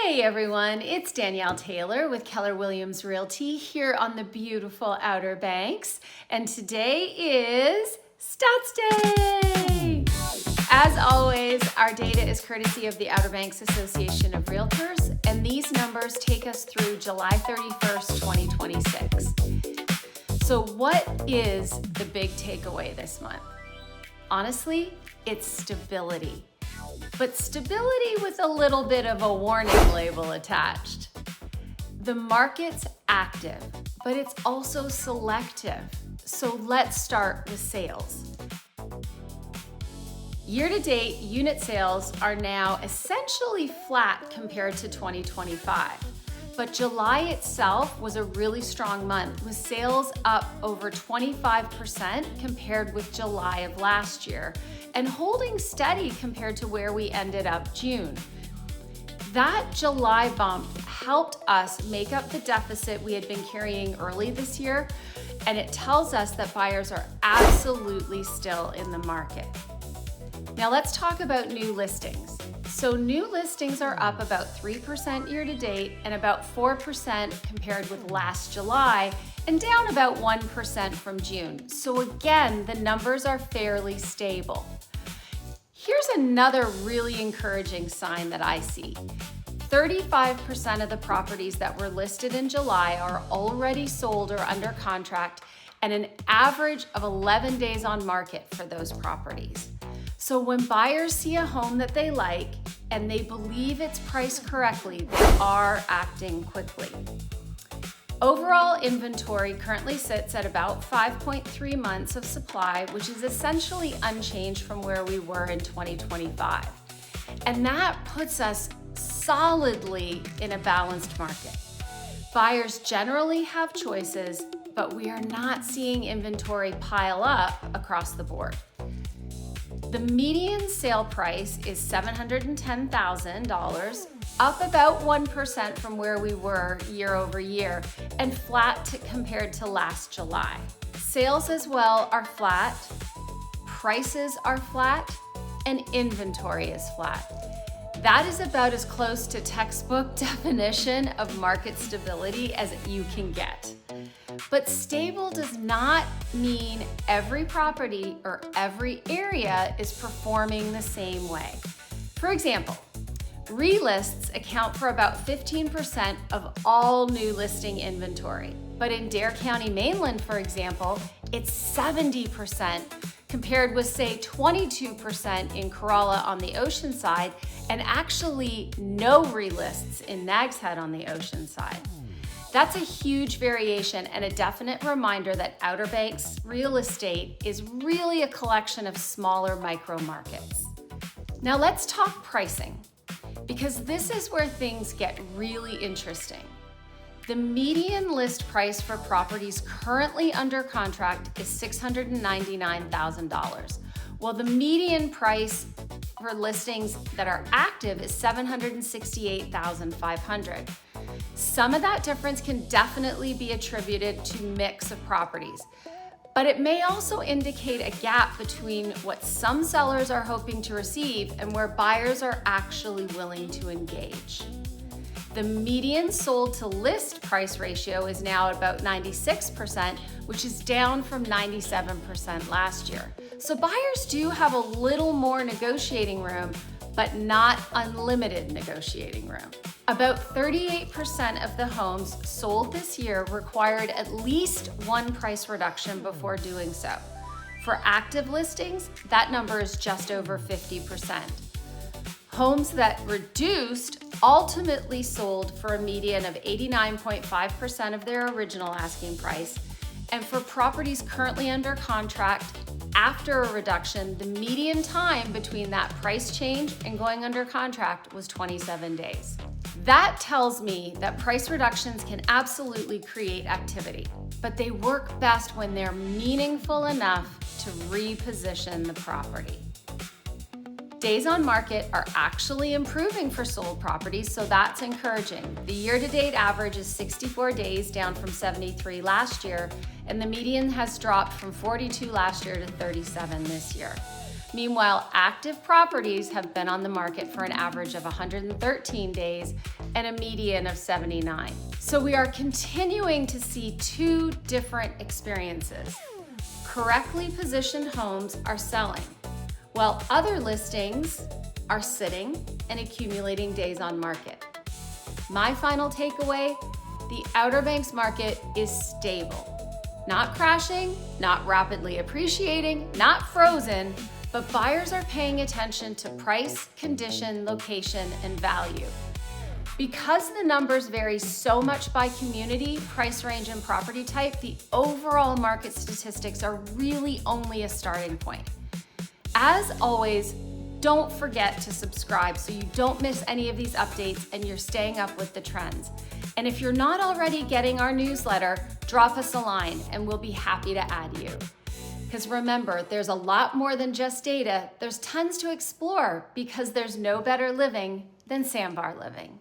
Hey everyone, it's Danielle Taylor with Keller Williams Realty here on the beautiful Outer Banks, and today is Stats Day! As always, our data is courtesy of the Outer Banks Association of Realtors, and these numbers take us through July 31st, 2026. So what is the big takeaway this month? Honestly, it's stability. But stability with a little bit of a warning label attached. The market's active, but it's also selective. So let's start with sales. Year-to-date, unit sales are now essentially flat compared to 2025. But July itself was a really strong month, with sales up over 25% compared with July of last year, and holding steady compared to where we ended up June. That July bump helped us make up the deficit we had been carrying early this year, and it tells us that buyers are absolutely still in the market. Now let's talk about new listings. So new listings are up about 3% year to date and about 4% compared with last July, and down about 1% from June. So again, the numbers are fairly stable. Here's another really encouraging sign that I see. 35% of the properties that were listed in July are already sold or under contract, and an average of 11 days on market for those properties. So when buyers see a home that they like and they believe it's priced correctly, they are acting quickly. Overall inventory currently sits at about 5.3 months of supply, which is essentially unchanged from where we were in 2025. And that puts us solidly in a balanced market. Buyers generally have choices, but we are not seeing inventory pile up across the board. The median sale price is $710,000, up about 1% from where we were year over year, and flat compared to last July. Sales as well are flat, prices are flat, and inventory is flat. That is about as close to textbook definition of market stability as you can get. But stable does not mean every property or every area is performing the same way. For example, relists account for about 15% of all new listing inventory. But in Dare County mainland, for example, it's 70%, compared with, say, 22% in Corolla on the ocean side, and actually no relists in Nags Head on the ocean side. That's a huge variation and a definite reminder that Outer Banks real estate is really a collection of smaller micro markets. Now let's talk pricing, because this is where things get really interesting. The median list price for properties currently under contract is $699,000, while the median price for listings that are active is $768,500. Some of that difference can definitely be attributed to mix of properties, but it may also indicate a gap between what some sellers are hoping to receive and where buyers are actually willing to engage. The median sold to list price ratio is now about 96%, which is down from 97% last year. So buyers do have a little more negotiating room, but not unlimited negotiating room. About 38% of the homes sold this year required at least one price reduction before doing so. For active listings, that number is just over 50%. Homes that reduced ultimately sold for a median of 89.5% of their original asking price, and for properties currently under contract, after a reduction, the median time between that price change and going under contract was 27 days. That tells me that price reductions can absolutely create activity, but they work best when they're meaningful enough to reposition the property. Days on market are actually improving for sold properties, so that's encouraging. The year-to-date average is 64 days, down from 73 last year, and the median has dropped from 42 last year to 37 this year. Meanwhile, active properties have been on the market for an average of 113 days and a median of 79. So we are continuing to see two different experiences. Correctly positioned homes are selling, while other listings are sitting and accumulating days on market. My final takeaway, the Outer Banks market is stable. Not crashing, not rapidly appreciating, not frozen, but buyers are paying attention to price, condition, location, and value. Because the numbers vary so much by community, price range, and property type, the overall market statistics are really only a starting point. As always, don't forget to subscribe so you don't miss any of these updates and you're staying up with the trends. And if you're not already getting our newsletter, drop us a line and we'll be happy to add you. Because remember, there's a lot more than just data. There's tons to explore because there's no better living than Sandbar living.